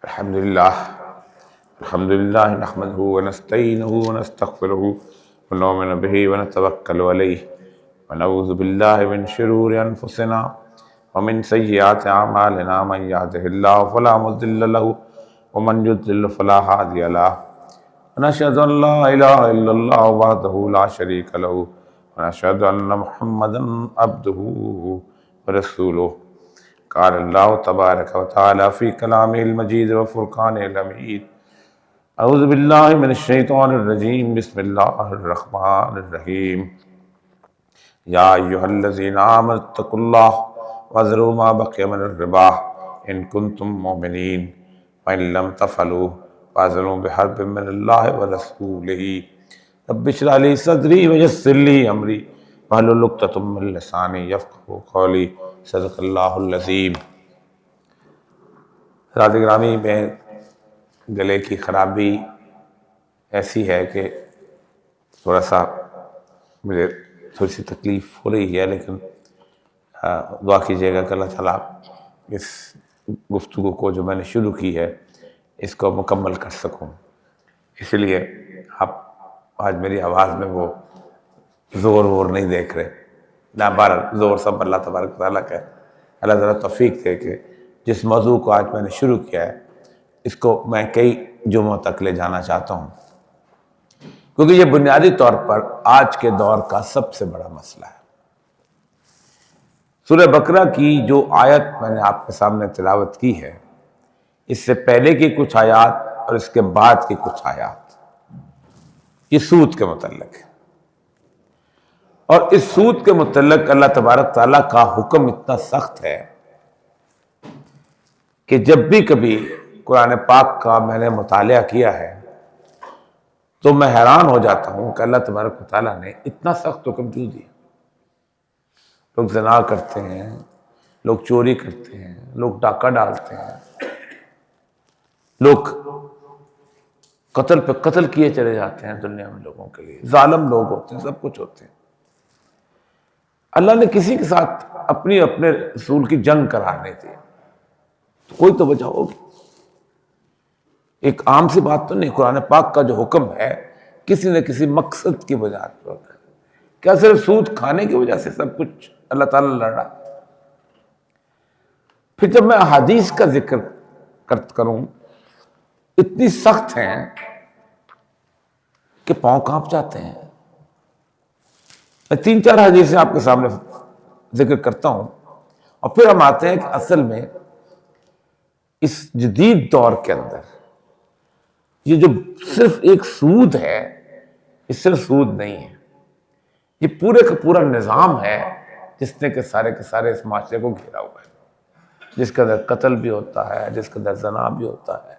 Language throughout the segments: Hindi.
अल्हम्दुलिल्लाह अल्हम्दुलिल्लाह नहमदुहु व नस्तईनुहु व नस्तगफिरुहु व नु'मिनु बिही व नतवक्कलु अलैहि व नऊज़ु बिल्लाहि मिन शुरूरि अनफुसिना व मिन सय्यिआति अमालिना मन यहदिहिल्लाहु फला मुज़िल्ल लहु व मन युज़्लिल फला हादिय लहु व नशहदु अन ला इलाहा इल्लल्लाह वहदहु ला शरीका लहु व नशहदु अन्न मुहम्मदन अब्दुहु व रसूलुहु। क़ाल अल्लाहु तबारक व तआला फ़ी कलामिहिल मजीद व फ़ुरक़ानिहिल हमीद। अऊज़ु बिल्लाहि मिनश शैतानिर रजीम। बिस्मिल्लाहिर रहमानिर रहीम। या अय्युहल्लज़ीना आमनुत्तक़ुल्लाह वज़रू मा बक़िया मिनर रिबा इन कुन्तुम मुमिनीन व इन लम तफ़अलू फ़अज़नु बिहर्बिम मिनल्लाहि व रसूलिही। रब्बि इश्रह ली सदरी व यस्सिर ली अमरी वहलुल उक़दतम मिन लिसानी यफ़क़हू क़ौली। सदक़ल्लाहुल अज़ीम। हज़रात गिरामी में गले की ख़राबी ऐसी है कि थोड़ा सा मुझे थोड़ी सी तकलीफ़ हो रही है, लेकिन दुआ कीजिएगा कि अल्लाह ताला इस गुफ्तगू को जो मैंने शुरू की है इसको मुकम्मल कर सकूं। इसलिए आप आज मेरी आवाज़ में वो ज़ोर वोर नहीं देख रहे ना, बार ज़ोर सब अल्लाह तबारक तआला का है। अल्लाह ताला तौफ़ीक दे कि जिस मौजू को आज मैंने शुरू किया है इसको मैं कई जुम्मों तक ले जाना चाहता हूँ, क्योंकि ये बुनियादी तौर पर आज के दौर का सबसे बड़ा मसला है। सूरह बकरा की जो आयत मैंने आपके सामने तिलावत की है, इससे पहले की कुछ आयत और इसके बाद की कुछ आयत ये सूद के मुतल्लिक़ है। और इस सूद के मुतल्लिक़ अल्लाह तबारक ताला का हुक्म इतना सख्त है कि जब भी कभी कुरान पाक का मैंने मुतालिया किया है तो मैं हैरान हो जाता हूं कि अल्लाह तबारक ताला ने इतना सख्त हुक्म क्यों दिया। लोग ज़िना करते हैं, लोग चोरी करते हैं, लोग डाका डालते हैं, लोग कत्ल पे कत्ल किए चले जाते हैं। दुनिया में लोगों के लिए जालिम लोग होते हैं, सब कुछ होते हैं। अल्लाह ने किसी के साथ अपने रसूल की जंग करार नहीं दी, तो कोई तो वजह होगी। एक आम सी बात तो नहीं। कुरान पाक का जो हुक्म है किसी न किसी मकसद की वजह पर होता है। क्या सिर्फ सूद खाने की वजह से सब कुछ अल्लाह ताला लड़ा? फिर जब मैं हदीस का जिक्र करूं, इतनी सख्त हैं कि पांव कांप जाते हैं। मैं 3-4 हदीसें आपके सामने जिक्र करता हूं और फिर हम आते हैं कि असल में इस जदीद दौर के अंदर ये जो सिर्फ एक सूद है, ये सिर्फ सूद नहीं है, ये पूरे का पूरा निज़ाम है जिसने के सारे इस माशरे को घेरा हुआ है, जिसके अंदर कत्ल भी होता है, जिसके अंदर ज़ना भी होता है,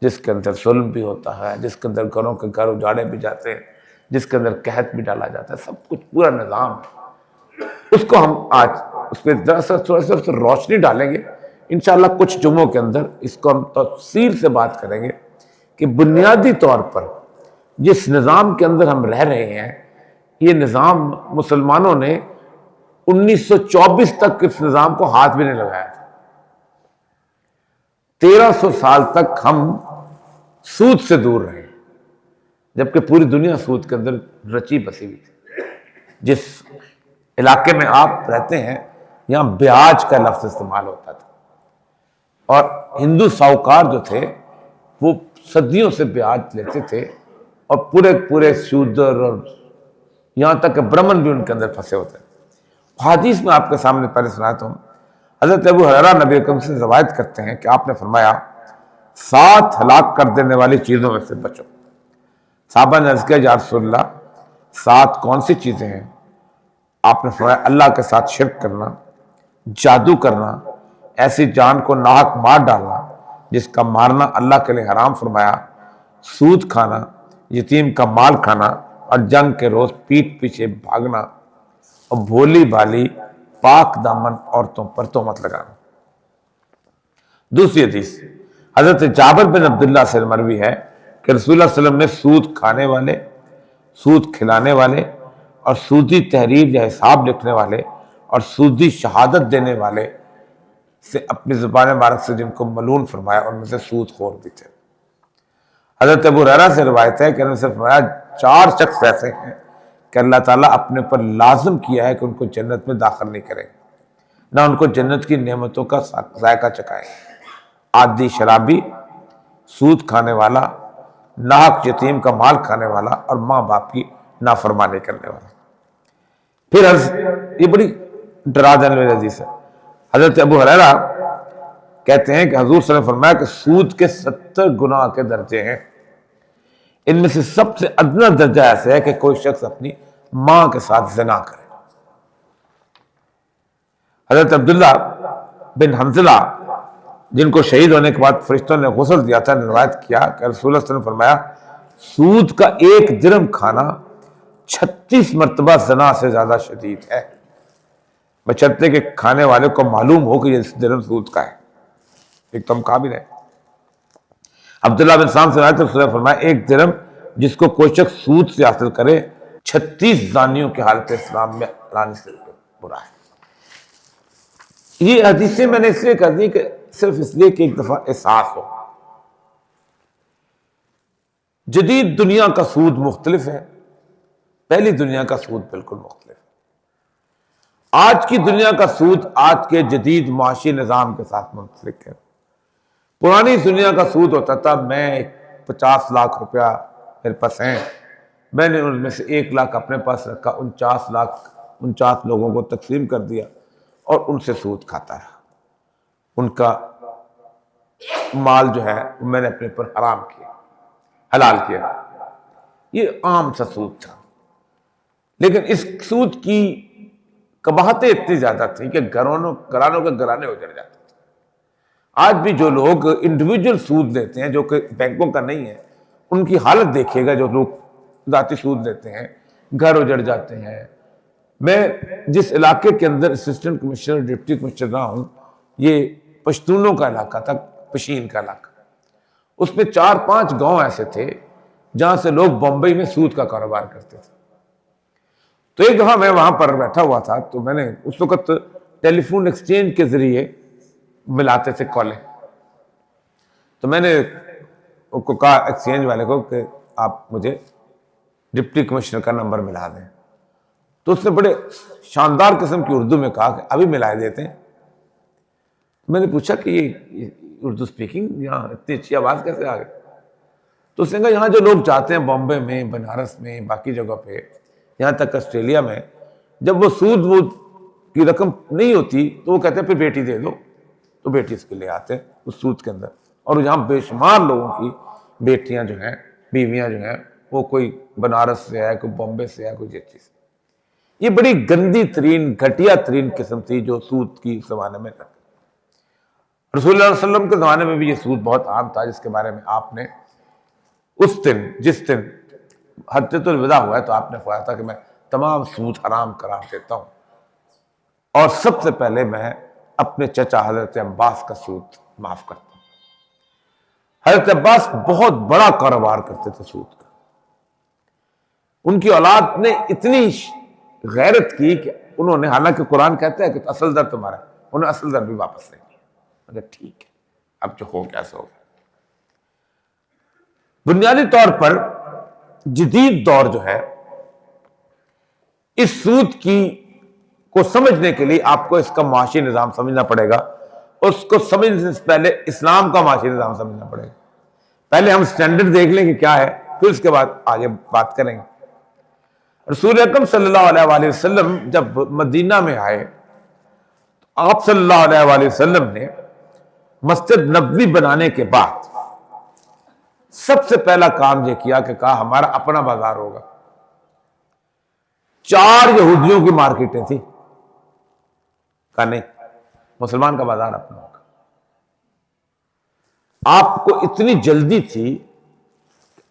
जिसके अंदर जुल्म भी होता है, जिसके अंदर घरों के घर उजाड़े भी जाते हैं, जिसके अंदर कहत भी डाला जाता है। सब कुछ पूरा निज़ाम है। उसको हम आज उस पर थोड़ा सा रोशनी डालेंगे इंशाअल्लाह। कुछ जुम्मों के अंदर इसको हम तफसील से बात करेंगे कि बुनियादी तौर पर जिस निज़ाम के अंदर हम रह रहे हैं, ये निज़ाम मुसलमानों ने 1924 तक इस निज़ाम को हाथ भी नहीं लगाया था। 1300 साल तक हम सूद से दूर रहे, जबकि पूरी दुनिया सूद के अंदर रची बसी हुई थी। जिस इलाके में आप रहते हैं यहां ब्याज का लफ्ज़ इस्तेमाल होता था, और हिंदू साहूकार जो थे वो सदियों से ब्याज लेते थे, और पूरे शूदर और यहां तक कि ब्राह्मण भी उनके अंदर फंसे होते हैं। हदीस में आपके सामने पहले सुनाता हूं। हज़रत अबू हुरैरा नबी अकरम से रवायत करते हैं कि आपने फरमाया, 7 हलाक कर देने वाली चीज़ों में से बचो। साहबा ने अर्ज़ किया, या रसूलल्लाह 7 कौन सी चीज़ें हैं? आपने फरमाया, अल्लाह के साथ शिर्क करना, जादू करना, ऐसी जान को नाहक मार डालना जिसका मारना अल्लाह के लिए हराम फरमाया, सूद खाना, यतीम का माल खाना, और जंग के रोज पीठ पीछे भागना, और भोली भाली पाक दामन औरतों पर तोहमत लगाना। दूसरी हदीस हजरत जाबिर बिन अब्दुल्लाह से मरवी है कि रसूलुल्लाह सल्लल्लाहु अलैहि वसल्लम ने सूद खाने वाले, सूद खिलाने वाले, और सूदी तहरीर या हिसाब लिखने वाले, और सूदी शहादत देने वाले से अपनी ज़ुबान मुबारक से जिनको मलून फरमाया उनमें से सूदखोर भी थे। हज़रत अबू हुरैरा से रिवायत है कि उन्होंने फरमाया 4 शख्स ऐसे हैं कि अल्लाह ताला अपने पर लाजिम किया है कि उनको जन्नत में दाखिल नहीं करेंगे, ना उनको जन्नत की नेमतों का जायका चखाएंगे। आदि शराबी, सूद खाने वाला, नाहक यतीम का माल खाने वाला और माँ बाप की नाफरमानी करने वाला। फिर ये बड़ी डरा देने वाली हदीस है। हजरत अबू हुरैरा कहते हैं कि हजूर सल्लल्लाहु अलैहि वसल्लम ने फरमाया कि सूद के 70 गुनाह के दर्जे हैं। इनमें से सबसे अदना दर्जा ऐसा है कि कोई शख्स अपनी मां के साथ ज़िना करे। हजरत अब्दुल्ला बिन हंज़ला जिनको शहीद होने के बाद फरिश्तों ने गुस्ल दिया था, रिवायत किया कि रसूलुल्लाह सल्लल्लाहु अलैहि वसल्लम ने फरमाया सूद का 1 दिरहम खाना 36 मरतबा ज़ना से ज्यादा शदीद है, बशर्ते के खाने वाले को मालूम हो कि ये दिरहम सूद का है। एक तो हम खा भी रहे। अब्दुल्ला बिन साम से रसूलुल्लाह ने फरमाया 1 दिरहम जिसको कोई शख्स सूद से हासिल करे 36 जानियों की हालत इस्लाम में लाने से बुरा है। ये हदीसें मैंने इसलिए कर दी कि सिर्फ इसलिए कि एक दफा एहसास हो। जदीद दुनिया का सूद मुख्तलिफ है, पहली दुनिया का सूद बिल्कुल मुख्तलिफ है। आज की दुनिया का सूद आज के जदीद माशी निज़ाम के साथ मुंसलिक है। पुरानी दुनिया का सूद होता था, मैं 50 लाख रुपया मेरे पास हैं, मैंने उनमें से 1 लाख अपने पास रखा, 49 लोगों को तकसीम कर दिया और उनसे सूद खाता रहा। उनका माल जो है मैंने अपने पर हराम किया, हलाल किया। ये आम सा सूद था। लेकिन इस सूद की कबाहतें इतनी ज्यादा थी कि घरानों के घराने उजड़ जाते थे। आज भी जो लोग इंडिविजुअल सूद लेते हैं जो कि बैंकों का नहीं है, उनकी हालत देखिएगा। जो लोग जाती सूद लेते हैं, घर उजड़ जाते हैं। मैं जिस इलाके के अंदर असिस्टेंट कमिश्नर डिप्टी कमिश्नर रहा हूं, ये पश्तूनों का इलाका था, पशीन का इलाका। उसमें 4-5 गांव ऐसे थे जहां से लोग बम्बई में सूद का कारोबार करते थे। तो एक दफा मैं वहां पर बैठा हुआ था, तो मैंने उस वक्त टेलीफोन एक्सचेंज के जरिए मिलाते थे कॉलें। तो मैंने उसको कहा एक्सचेंज वाले को कि आप मुझे डिप्टी कमिश्नर का नंबर मिला दें। तो उसने बड़े शानदार किस्म की उर्दू में कहा कि अभी मिला देते हैं। मैंने पूछा कि ये उर्दू स्पीकिंग यहाँ इतनी अच्छी आवाज़ कैसे आ गई? तो उसने कहा यहाँ जो लोग जाते हैं बॉम्बे में, बनारस में, बाकी जगह पे, यहाँ तक ऑस्ट्रेलिया में, जब वो सूद वूद की रकम नहीं होती तो वो कहते हैं फिर बेटी दे दो, तो बेटी इसके ले आते हैं उस सूद के अंदर। और यहाँ बेशुमार लोगों की बेटियाँ जो हैं, बीवियाँ जो हैं, वो कोई बनारस से है, कोई बॉम्बे से है, कोई जिस चीज़। ये बड़ी गंदी तरीन, घटिया तरीन किस्म थी जो सूद की ज़माने में रखी। रसूलुल्लाह सल्लल्लाहु अलैहि वसल्लम के ज़माने में भी ये सूद बहुत आम था, जिसके बारे में आपने उस दिन, जिस दिन हज्जतुल विदा हुआ है, तो आपने फरमाया था कि मैं तमाम सूद हराम करार देता हूँ और सबसे पहले मैं अपने चचा हजरत अब्बास का सूद माफ करता हूँ। हजरत अब्बास बहुत बड़ा कारोबार करते थे सूद का। उनकी औलाद ने इतनी गैरत की कि उन्होंने, हालांकि कुरान कहता है कि असल दर तुम्हारा, उन्हें असल दर भी वापस नहीं किया। मगर ठीक है, अब जो हो गया सो हो गया। बुनियादी तौर पर जदीद दौर जो है, इस सूद की को समझने के लिए आपको इसका माशी निज़ाम समझना पड़ेगा। उसको समझने से पहले इस्लाम का माशी निज़ाम समझना पड़ेगा। पहले हम स्टैंडर्ड देख लेंगे क्या है, फिर उसके बाद आगे बात करेंगे। रसूल अकरम सल्लल्लाहु अलैहि वसल्लम जब मदीना में आए, तो आप सल्लल्लाहु अलैहि वसल्लम ने मस्जिद नबवी बनाने के बाद सबसे पहला काम यह किया कि कहा हमारा अपना बाजार होगा। 4 यहूदियों की मार्केटें थी, कहा नहीं, मुसलमान का बाजार अपना होगा। आपको इतनी जल्दी थी,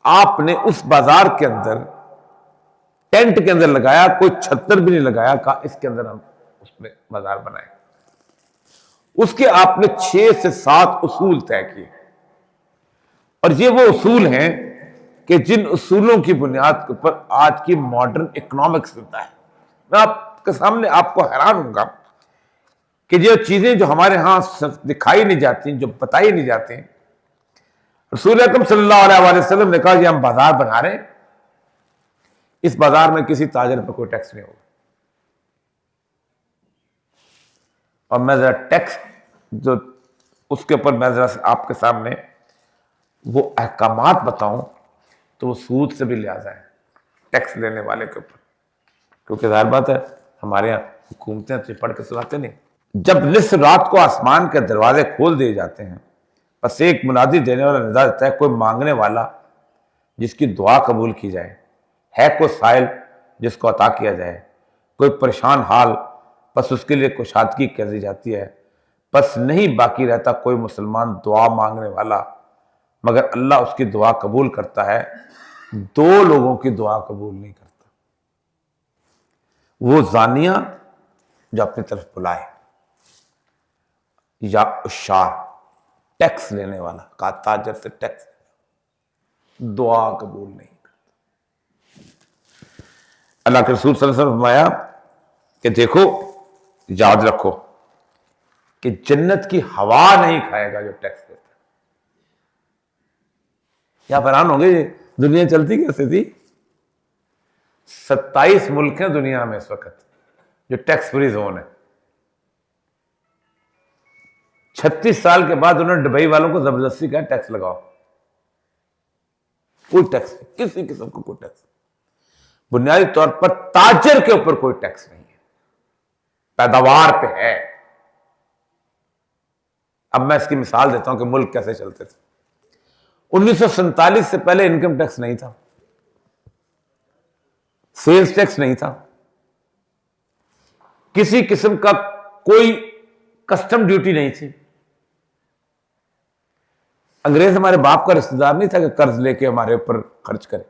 आपने उस बाजार के अंदर टेंट के अंदर लगाया, कोई छत्तर भी नहीं लगाया, कहा इसके अंदर हम उसमें बाजार बनाए। उसके आपने 6 से 7 उसूल तय किए, और ये वो उसूल हैं कि जिन उसूलों की बुनियाद के ऊपर आज की मॉडर्न इकोनॉमिक्स बनता है। मैं आपके सामने आपको हैरान होऊंगा, कि जो चीजें जो हमारे यहां दिखाई नहीं जाती, जो बताई नहीं जाती, रसूल अकरम सल्लल्लाहु अलैहि वसल्लम ने कहा कि हम बाजार बना रहे हैं, इस बाजार में किसी ताजर पर कोई टैक्स नहीं होगा। और मैं जरा टैक्स जो उसके ऊपर मैं जरा आपके सामने वो अहकामात बताऊं तो वो सूद से भी लिहाजा है टैक्स लेने वाले के ऊपर, क्योंकि जाहिर बात है हमारे यहाँ हुकूमतें तो पढ़ के सुनाते नहीं। जब निस्फ रात को आसमान के दरवाजे खोल दिए जाते हैं, बस एक मुनादी देने वाला निदा देता है, कोई मांगने वाला जिसकी दुआ कबूल की जाए, है कोई साइल जिसको अता किया जाए, कोई परेशान हाल बस उसके लिए कुशादगी कर दी जाती है, बस नहीं बाकी रहता कोई मुसलमान दुआ मांगने वाला, मगर अल्लाह उसकी दुआ कबूल करता है, दो लोगों की दुआ कबूल नहीं करता। वो जानिया जो अपनी तरफ बुलाए, या उशार टैक्स लेने वाला, का ताजर से टैक्स दुआ कबूल नहीं करता। अल्लाह के रसूल सल्लल्लाहु अलैहि वसल्लम फरमाया कि देखो, याद रखो कि जन्नत की हवा नहीं खाएगा जो टैक्स देता है। क्या हैरान हो गए, दुनिया चलती कैसे थी? 27 मुल्क हैं दुनिया में इस वक्त जो टैक्स फ्री जोन है। 36 साल के बाद उन्होंने दुबई वालों को जबरदस्ती कहा टैक्स लगाओ, कोई टैक्स नहीं, किसी किस्म का कोई टैक्स। बुनियादी तौर पर ताजर के ऊपर कोई टैक्स नहीं है, पैदावार पे है। अब मैं इसकी मिसाल देता हूं कि मुल्क कैसे चलते थे। 1947 से पहले इनकम टैक्स नहीं था, सेल्स टैक्स नहीं था, किसी किस्म का कोई कस्टम ड्यूटी नहीं थी। अंग्रेज हमारे बाप का रिश्तेदार नहीं था कि कर्ज लेके हमारे ऊपर खर्च करे।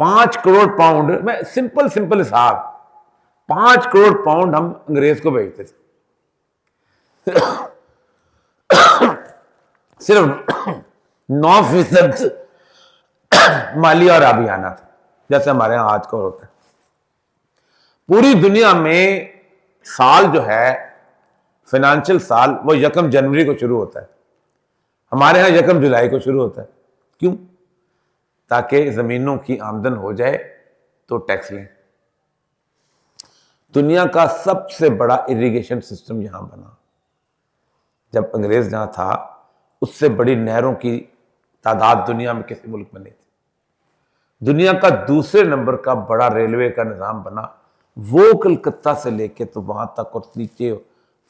5 करोड़ पाउंड में सिंपल हिसाब, 5 करोड़ पाउंड हम अंग्रेज को भेजते थे। सिर्फ 9% माली और आबियाना था, जैसे हमारे यहां आज का होता है। पूरी दुनिया में साल जो है फाइनेंशियल साल वो 1 जनवरी को शुरू होता है, हमारे यहां 1 जुलाई को शुरू होता है। क्यों? ताकि जमीनों की आमदन हो जाए तो टैक्स लें। दुनिया का सबसे बड़ा इरिगेशन सिस्टम यहां बना। जब अंग्रेज जहां था उससे बड़ी नहरों की तादाद दुनिया में किसी मुल्क में नहीं थी। दुनिया का दूसरे नंबर का बड़ा रेलवे का निजाम बना, वो कलकत्ता से लेके तो वहां तक और नीचे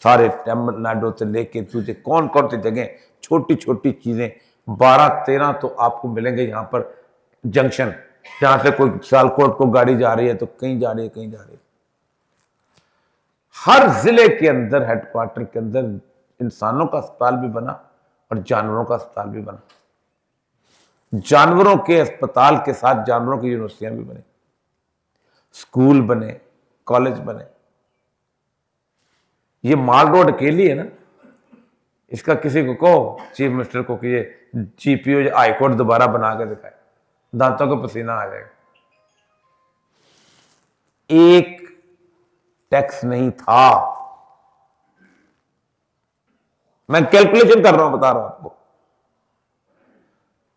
सारे तमिलनाडु से लेके तुझे कौन कौन सी जगह छोटी छोटी चीजें 12-13 तो आपको मिलेंगे यहाँ पर जंक्शन, जहां से कोई सियालकोट को गाड़ी जा रही है तो कहीं जा रही है, कहीं जा रही है। हर जिले के अंदर हेडक्वार्टर के अंदर इंसानों का अस्पताल भी बना और जानवरों का अस्पताल भी बना। जानवरों के अस्पताल के साथ जानवरों की यूनिवर्सिटियां भी बनी, स्कूल बने, कॉलेज बने। ये माल रोड अकेली है ना, इसका किसी को कहो चीफ मिनिस्टर को कि ये जीपीओ हाईकोर्ट दोबारा बना के दिखाए, दांतों को पसीना आ जाएगा। एक टैक्स नहीं था। मैं कैलकुलेशन कर रहा हूं, बता रहा हूं आपको।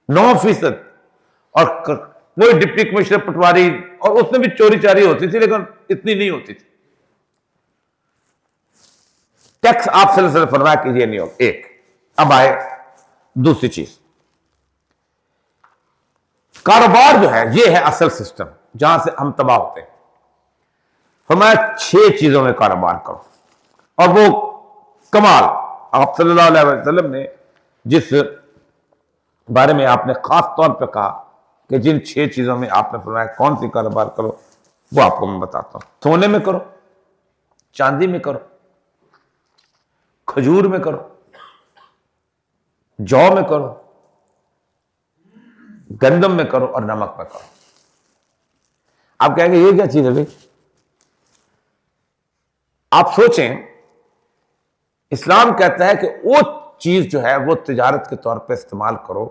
9%। और कोई डिप्टी कमिश्नर पटवारी, और उसमें भी चोरी चारी होती थी लेकिन इतनी नहीं होती थी। टैक्स आपसे फरमाया कि ये नहीं हो। एक अब आए दूसरी चीज, कारोबार जो है ये है असल सिस्टम जहां से हम तबाह होते हैं। फरमाया 6 चीजों में कारोबार करो, और वो कमाल आप सल्लल्लाहु अलैहि वसल्लम ने जिस बारे में आपने खास तौर पर कहा कि जिन 6 चीजों में आपने फरमाया कौन सी कारोबार करो, वो आपको मैं बताता हूं। सोने में करो, चांदी में करो, खजूर में करो, जौ में करो, गंदम में करो और नमक में करो। आप कहेंगे ये क्या चीज है भाई? आप सोचें, इस्लाम कहता है कि वो चीज जो है वो तिजारत के तौर पे इस्तेमाल करो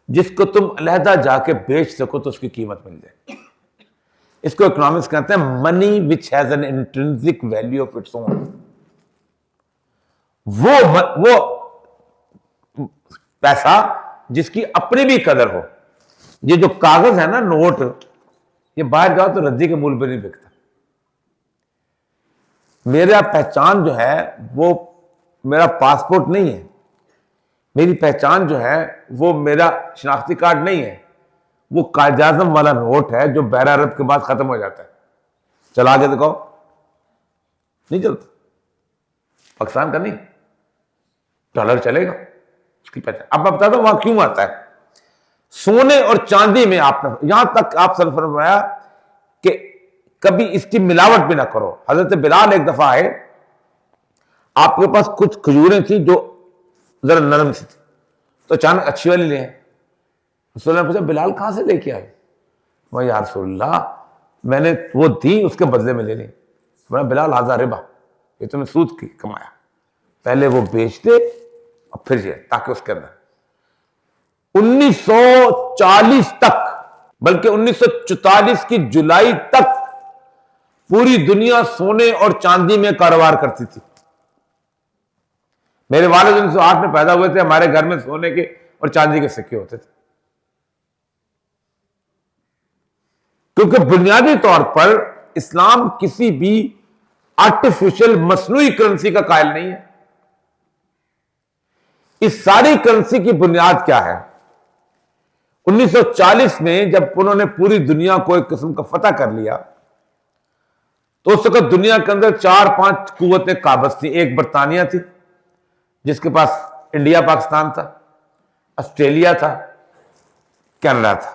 जिसको तुम अलहदा जाके बेच सको तो उसकी कीमत मिल जाए। इसको इकोनॉमिक्स कहते हैं money which has an intrinsic value of its own. वो पैसा जिसकी अपनी भी कदर हो। ये जो कागज है ना, नोट, ये बाहर जाओ तो रद्दी के मूल्य पर नहीं बिकता। मेरा पहचान जो है वो मेरा पासपोर्ट नहीं है, मेरी पहचान जो है वो मेरा शनाख्ती कार्ड नहीं है, वो कायद-ए-आज़म वाला नोट है जो बहर अरब के बाद खत्म हो जाता है। चला के दिखाओ, नहीं चलता। पाकिस्तान का नहीं, डॉलर चलेगा, उसकी पहचान। अब मैं बताता हूं वहां क्यों आता है। सोने और चांदी में आपने यहां तक आप सर फरमाया कि कभी इसकी मिलावट भी ना करो। हजरत बिलाल एक दफा आए, आपके पास कुछ खजूरें थी जो जरा नरम सी थी, तो अचानक अच्छी वाली ले आए। रसूलुल्लाह ने पूछा, बिलाल कहां से लेके आए? मैं, या रसूलुल्लाह मैंने वो दी, उसके बदले में ले ली। मैं, बिलाल हाज़ा रिबा, ये तुमने सूद की कमाया, पहले वो बेच दे और फिर ये, ताकि उसके अंदर 1940 तक, बल्कि 1944 की जुलाई तक पूरी दुनिया सोने और चांदी में कारोबार करती थी। मेरे वालिद 1908 में पैदा हुए थे, हमारे घर में सोने के और चांदी के सिक्के होते थे, क्योंकि बुनियादी तौर पर इस्लाम किसी भी आर्टिफिशियल मसनूई करेंसी का कायल नहीं है। इस सारी करेंसी की बुनियाद क्या है? 1940 में जब उन्होंने पूरी दुनिया को एक किस्म का फतह कर लिया, तो उस वक्त दुनिया के अंदर 4-5 कुव्वतें काबज थी। एक बरतानिया थी, जिसके पास इंडिया पाकिस्तान था, ऑस्ट्रेलिया था, कनाडा था,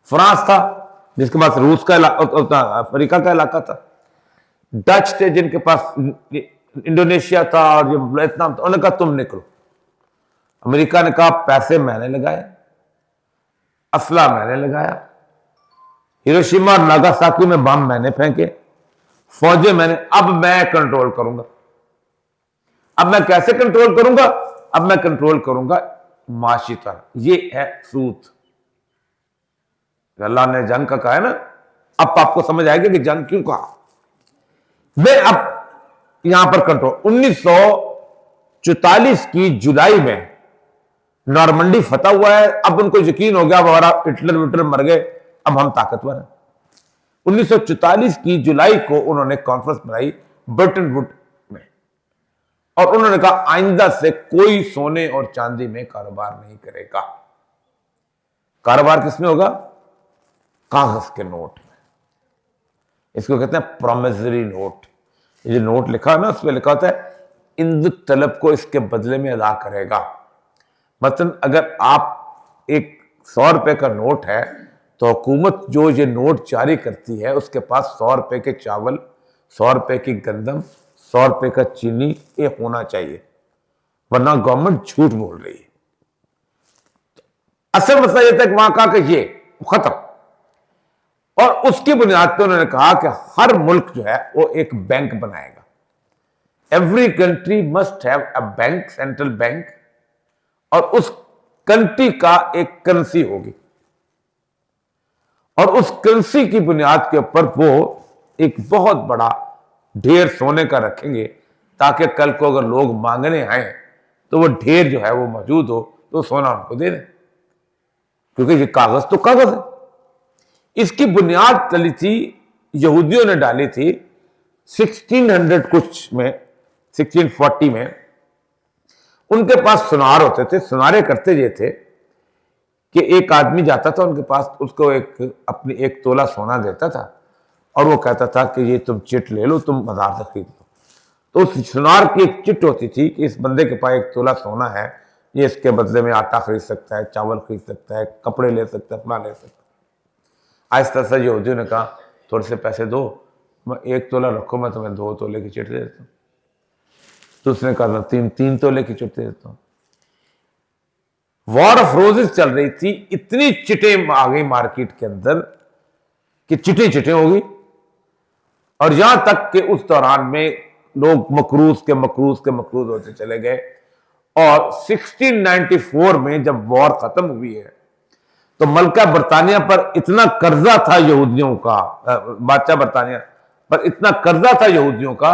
फ्रांस था जिसके पास रूस का अफ्रीका का इलाका था, डच थे जिनके पास इंडोनेशिया था और जो वियतनाम था। उन्होंने कहा तुम निकलो। अमेरिका ने कहा पैसे मैंने लगाए, असला मैंने लगाया, हिरोशिमा और नागासाकी में बम मैंने फेंके, फौजें मैंने, अब मैं कंट्रोल करूंगा। अब मैं कैसे कंट्रोल करूंगा? अब मैं कंट्रोल करूंगा माशी तरह। ये है सूद। अल्लाह ने जंग का कहा है ना, अब आपको समझ आएगा कि जंग क्यों कहा। मैं अब यहां पर कंट्रोल 1944 की जुलाई में नॉर्मंडी फतह हुआ है। अब उनको यकीन हो गया हमारा हिटलर विटलर मर गए, अब हम ताकतवर हैं। 1944 की जुलाई को उन्होंने कॉन्फ्रेंस बनाई बर्टन वुड में, और उन्होंने कहा आइंदा से कोई सोने और चांदी में कारोबार नहीं करेगा। कारोबार किसमें होगा? कागज के नोट में। इसको कहते हैं प्रोमिसरी नोट। ये जो नोट लिखा है ना, उसमें लिखा होता है इंद तलब को इसके बदले में अदा करेगा। मतलब अगर आप एक 100 रुपए का नोट है, तो हुकूमत जो ये नोट जारी करती है उसके पास 100 रुपए के चावल, 100 रुपए की गंदम, 100 रुपए का चीनी ये होना चाहिए, वरना गवर्नमेंट झूठ बोल रही है। असल मसला यह था कि वहां कहा कि ये खत्म, और उसकी बुनियाद पर उन्होंने कहा कि हर मुल्क जो है वो एक बैंक बनाएगा। Every country must have a bank, central bank, और उस कंट्री का एक करेंसी होगी, और उस करेंसी की बुनियाद के ऊपर वो एक बहुत बड़ा ढेर सोने का रखेंगे, ताकि कल को अगर लोग मांगने आए तो वो ढेर जो है वो मौजूद हो, तो सोना उनको दे दें, क्योंकि ये कागज तो कागज है। इसकी बुनियाद चली थी, यहूदियों ने डाली थी 1600 कुछ में, 1640 में। उनके पास सुनार होते थे, सुनारे करते ये थे कि एक आदमी जाता था उनके पास, उसको अपनी 1 तोला सोना देता था, और वो कहता था कि ये तुम चिट ले लो, तुम बाजार से खरीद लो। तो उस सुनार की एक चिट होती थी कि इस बंदे के पास 1 तोला सोना है, ये इसके बदले में आटा खरीद सकता है, चावल खरीद सकता है, कपड़े ले सकता है, अपना ले सकता है। आहिस्ता आहिस्ता यहूदियों ने कहा थोड़े से पैसे दो, मैं 1 तोला रखो, मैं तुम्हें 2 तोले की चिट दे देता हूँ। तो उसने कहा 3 तोले की चिट दे देता हूँ। वॉर ऑफ रोजेस चल रही थी, इतनी चिटें आ गई मार्केट के अंदर कि चिटें होगी, और यहां तक कि उस दौरान में लोग मकरूज होते चले गए। और 1694 में जब वॉर खत्म हुई है, तो मलका बरतानिया पर इतना कर्जा था यहूदियों का, बादशाह बरतानिया पर इतना कर्जा था यहूदियों का,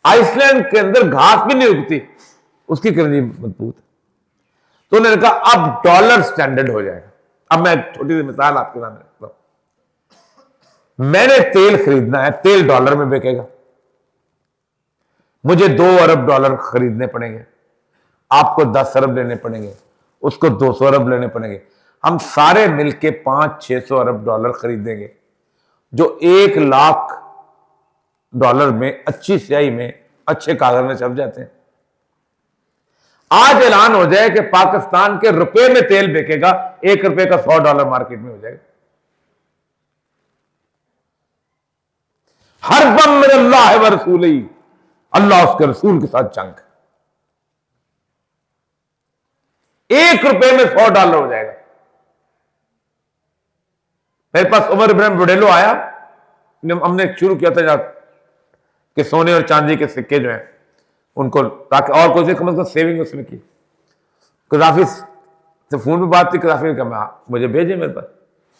आइसलैंड के अंदर घास भी नहीं उगती, उसकी करेंसी मजबूत है। तो उन्होंने कहा अब डॉलर स्टैंडर्ड हो जाएगा। अब मैं एक छोटी सी मिसाल आपके सामने रखता हूं। मैंने तेल खरीदना है, तेल डॉलर में बिकेगा, मुझे 2 अरब डॉलर खरीदने पड़ेंगे, आपको 10 अरब लेने पड़ेंगे, उसको 200 अरब लेने पड़ेंगे, हम सारे मिलके 500-600 अरब डॉलर खरीदेंगे, जो 1 लाख डॉलर में अच्छी स्याही में अच्छे कागज में छप जाते हैं। आज ऐलान हो जाए कि पाकिस्तान के रुपए में तेल बिकेगा, 1 रुपए का 100 डॉलर मार्केट में हो जाएगा। हर बम में अल्लाह व रसूल ही, अल्लाह उसके रसूल के साथ जंग। 1 रुपए में 100 डॉलर हो जाएगा। मेरे पास उमर इब्राहिम बुडेलो आया, हमने शुरू किया था कि सोने और चांदी के सिक्के जो हैं उनको, ताकि और कुछ कम से कम सेविंग उसने की। कदाफी से फोन पे बात थी, कदाफी ने कहा मुझे भेजे मेरे पास,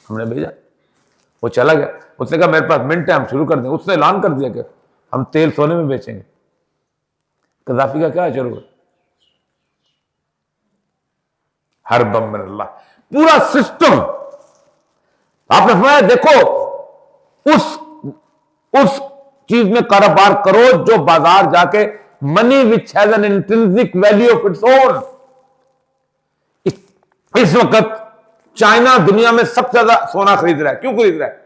हमने भेजा, वो चला गया। उसने कहा मेरे पास मिनट है, हम शुरू कर दें। उसने ऐलान कर दिया कि हम तेल सोने में बेचेंगे। कदाफी का क्या शुरू, हर बम में अल्लाह, पूरा सिस्टम। आपने फरमाया देखो उस चीज में कारोबार करो जो बाजार जाके money which has an intrinsic value of its own. इस वक्त चाइना दुनिया में सबसे ज्यादा सोना खरीद रहा है। क्यों खरीद रहा है?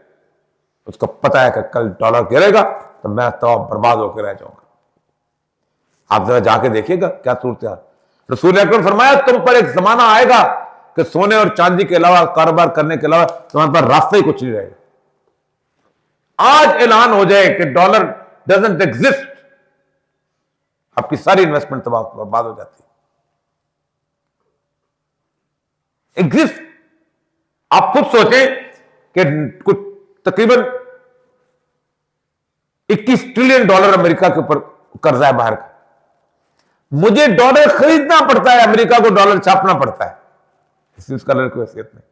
उसको पता है कि कल डॉलर गिरेगा तो मैं तो बर्बाद होकर रह जाऊंगा। आप जरा जाके देखिएगा क्या सूरत है। रसूल अकरम फरमाया तुम पर एक जमाना आएगा कि सोने और चांदी के अलावा, कारोबार करने के अलावा तुम्हारे पास रास्ता ही कुछ नहीं रहेगा। आज ऐलान हो जाए कि डॉलर डजंट एग्जिस्ट, आपकी सारी इन्वेस्टमेंट तबाह बर्बाद हो जाती है। एग्जिस्ट, आप खुद सोचें कि कुछ तकरीबन 21 ट्रिलियन डॉलर अमेरिका के ऊपर कर्जा है बाहर का। मुझे डॉलर खरीदना पड़ता है, अमेरिका को डॉलर छापना पड़ता है, इस कलर की हैसियत में।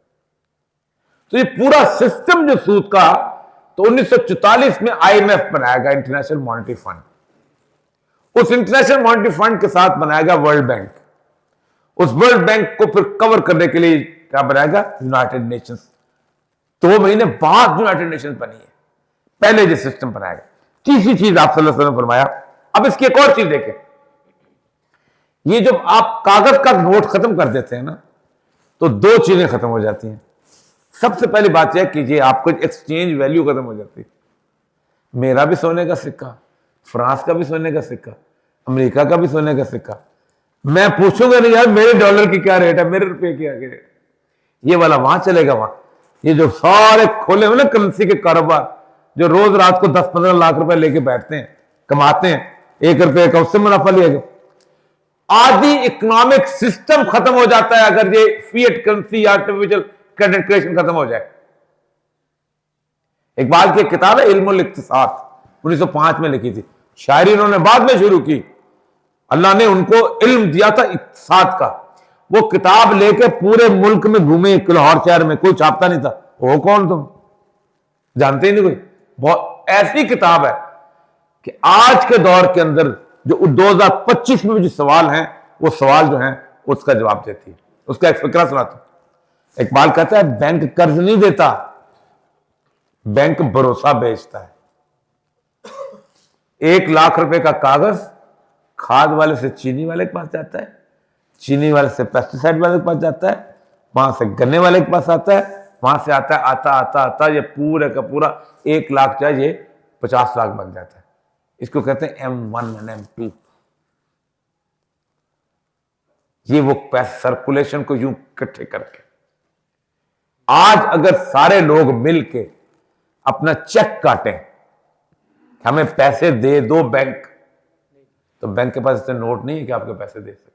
तो ये पूरा सिस्टम जो सूद का, तो 1944 में IMF बनाया गया, इंटरनेशनल मॉनेटरी फंड। उस इंटरनेशनल मॉनेटरी फंड के साथ बनाया गया वर्ल्ड बैंक। उस वर्ल्ड बैंक को फिर कवर करने के लिए क्या बनाया गया? United Nations. 2 महीने बाद यूनाइटेड नेशंस बनी है, पहले जो सिस्टम बनाया गया। तीसरी चीज आप सल्लल्लाहु अलैहि वसल्लम ने फरमाया। अब इसकी एक और चीज देखें, ये जब आप कागज का नोट खत्म कर देते हैं ना, तो 2 चीजें खत्म हो जाती हैं। सबसे पहली बात यह कीजिए, आपको एक्सचेंज वैल्यू खत्म हो जाती है। मेरा भी सोने का सिक्का, फ्रांस का भी सोने का सिक्का, अमेरिका का भी सोने का सिक्का, मैं पूछूंगा नहीं यार मेरे डॉलर की क्या रेट है, मेरे रुपए की क्या रेट, ये वाला वहां चलेगा वहां। ये जो सारे खोले हुए ना करेंसी के कारोबार, जो रोज रात को 10-15 लाख रुपए लेके बैठते हैं, कमाते हैं, 1 रुपए का उससे मुनाफा लिया, आदि इकोनॉमिक सिस्टम खत्म हो जाता है अगर ये फिएट करेंसी या आर्टिफिशियल क्रेडिट क्रिएशन खत्म हो जाए। इकबाल की किताब है इल्मुल इक्तिसाद, 1905 में लिखी थी, शायरी उन्होंने बाद में शुरू की। अल्लाह ने उनको इल्म दिया था इक्तिसाद का। वो किताब लेके पूरे मुल्क में घूमे, लाहौर शहर में, कोई छापता नहीं था। वो कौन, तुम जानते ही नहीं कोई। बहुत ऐसी किताब है कि आज के दौर के अंदर जो 2025 में जो सवाल हैं, वो सवाल जो हैं उसका जवाब देती है। उसका एक फिक्रा सुनाता हूं। इकबाल कहता है बैंक कर्ज नहीं देता, बैंक भरोसा बेचता है। 1 लाख रुपए का कागज खाद वाले से चीनी वाले के पास जाता है, चीनी वाले से पेस्टिसाइड वाले के पास जाता है, वहां से गन्ने वाले के पास आता है, वहां से आता है, आता ये पूरे का पूरा 1 लाख चाहिए 50 लाख बन जाता है। इसको कहते हैं M1 और M2। ये वो पैसे सर्कुलेशन को यूं इकट्ठे करके, आज अगर सारे लोग मिलके अपना चेक काटें, हमें पैसे दे दो बैंक, तो बैंक के पास इतने नोट नहीं है कि आपके पैसे दे सके।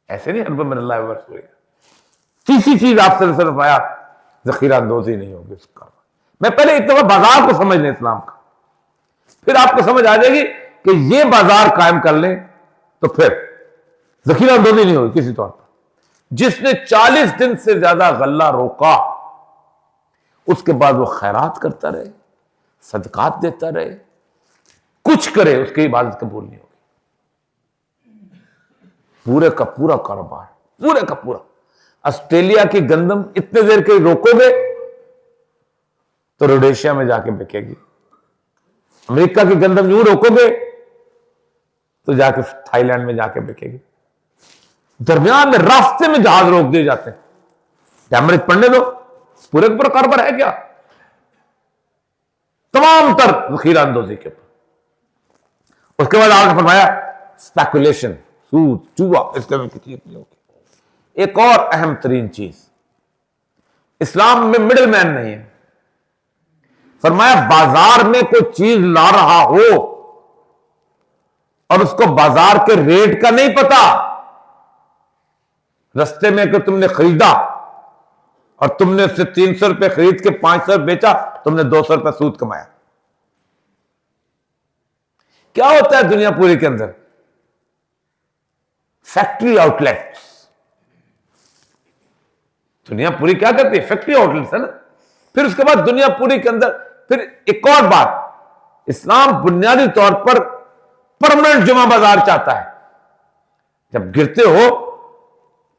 ऐसे नहीं अरब में अल्लाह वर्ष हुआ। तीसरी चीज आपसे फरमाया जखीरा अंदोजी नहीं होगी उसका। मैं पहले एक दफा बाजार को समझ लें इस्लाम का, फिर आपको समझ आ जाएगी कि ये बाजार कायम कर लें तो फिर जखीरा अंदोजी नहीं होगी किसी तौर पर। जिसने 40 दिन से ज्यादा गल्ला रोका, उसके बाद वो खैरात करता रहे, सदकात देता रहे, कुछ करे उसकी इबादत कबूल नहीं होगी। पूरे का पूरा कारोबार, पूरे का पूरा। ऑस्ट्रेलिया की गंदम इतने देर के रोकोगे तो रोडेशिया में जाके बिकेगी। अमेरिका की गंदम यूं रोकोगे तो जाके थाईलैंड में जाके बिकेगी। दरमियान में रास्ते में जहाज रोक दिए जाते हैं, डैमरेज पढ़ने दो, पूरे का पूरा कारोबार है क्या? तमाम तर जखीरा अंदोजी के ऊपर। उसके बाद आगे फरमाया स्पेकुलेशन, सूद, जुआ, इसके में किसी नहीं होगी। एक और अहम तरीन चीज, इस्लाम में मिडिल मैन नहीं है। फरमाया बाजार में कोई चीज ला रहा हो और उसको बाजार के रेट का नहीं पता, रस्ते में कि तुमने खरीदा और तुमने उससे 300 रुपए खरीद के 500 बेचा, तुमने 200 रुपए सूद कमाया। क्या होता है दुनिया पूरी के अंदर? Factory outlets. दुनिया पूरी क्या करती है? फैक्ट्री आउटलेट्स है ना। फिर उसके बाद दुनिया पूरी के अंदर फिर एक और बात, इस्लाम बुनियादी तौर पर परमानेंट जुमा बाजार चाहता है। जब गिरते हो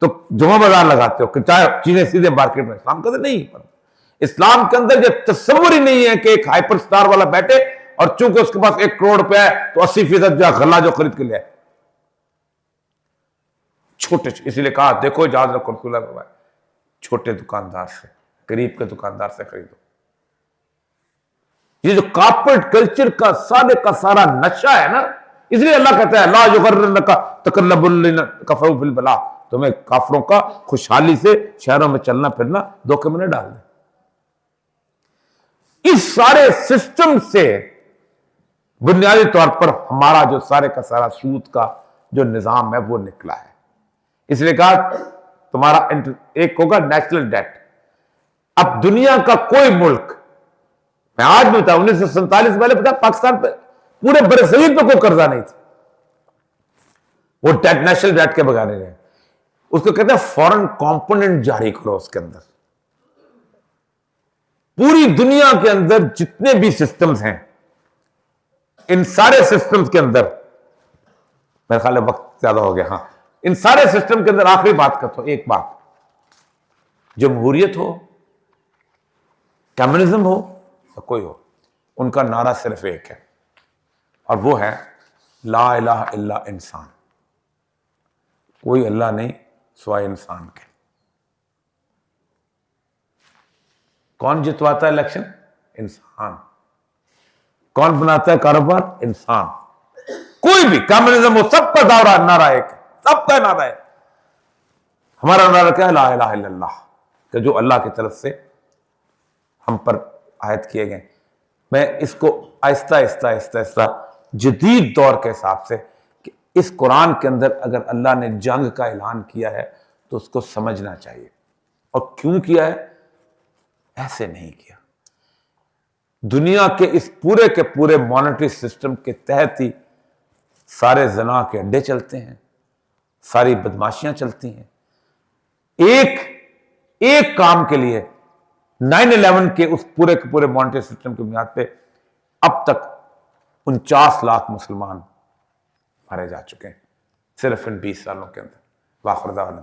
तो जुमा बाजार लगाते हो कि चाहे चीजें सीधे मार्केट में। इस्लाम के अंदर नहीं, इस्लाम के अंदर ये तस्वुर ही नहीं है कि एक हाइपर स्टार वाला बैठे और चूंकि उसके पास 1 करोड़ रुपया है तो 80% जो गल्ला जो खरीद के ले आए। छोटे, इसीलिए कहा देखो याद रखो रसूलुल्लाह ने फरमाया, छोटे दुकानदार से, गरीब के दुकानदार से खरीदो। ये जो कॉर्पोरेट कल्चर का सारा नशा है ना, इसलिए अल्लाह कहता है ला युगर्रनका तकल्लुबुल कफरू फिल बला, तुम्हें काफरों का खुशहाली से शहरों में चलना फिरना धोखे में न डाल दे। इस सारे सिस्टम से बुनियादी तौर पर हमारा जो सारे का सारा सूद का जो निजाम है वो निकला है। इसलिए कहा तुम्हारा एक होगा नेशनल डेट। अब दुनिया का कोई मुल्क, मैं आज भी बताऊं, 1947 पहले पता पाकिस्तान पे पूरे बरसगीर पे कोई कर्जा नहीं था, वो डेट नेशनल डेट के बगैर नहीं रहे। उसको कहते हैं फॉरेन कंपोनेंट जारी करो। उसके अंदर पूरी दुनिया के अंदर जितने भी सिस्टम्स हैं, इन सारे सिस्टम्स के अंदर, मेरे ख्याल वक्त ज्यादा हो गया, हाँ, इन सारे सिस्टम के अंदर आखिरी बात करता हूं, एक बात, जमहूरियत हो, कम्युनिज्म हो या कोई हो, उनका नारा सिर्फ एक है और वो है ला इलाहा इल्ला इंसान। कोई अल्लाह नहीं सिवाय इंसान के। कौन जितवाता है इलेक्शन? इंसान। कौन बनाता है कारोबार? इंसान। कोई भी कम्युनिज्म हो, सबका दावरा नारा एक है, सबका नारा है। हमारा नारा क्या है? ला इलाहा इल्लल्लाह, कि जो अल्लाह की तरफ से हम पर आयत किए गए। मैं इसको आहिस्ता आहिस्ता आहिस्ता आहिस्ता जदीद दौर के हिसाब से कि इस कुरान के अंदर अगर अल्लाह ने जंग का ऐलान किया है तो उसको समझना चाहिए। और क्यों किया है? ऐसे नहीं किया। दुनिया के इस पूरे के पूरे मॉनेटरी सिस्टम के तहत ही सारे जना के अड्डे चलते हैं, सारी बदमाशियां चलती हैं। एक काम के लिए 9/11 के उस पूरे के पूरे मॉनेटरी सिस्टम की बुनियाद पे अब तक 49 लाख मुसलमान मारे जा चुके हैं सिर्फ इन 20 सालों के अंदर। वाखिर दावना।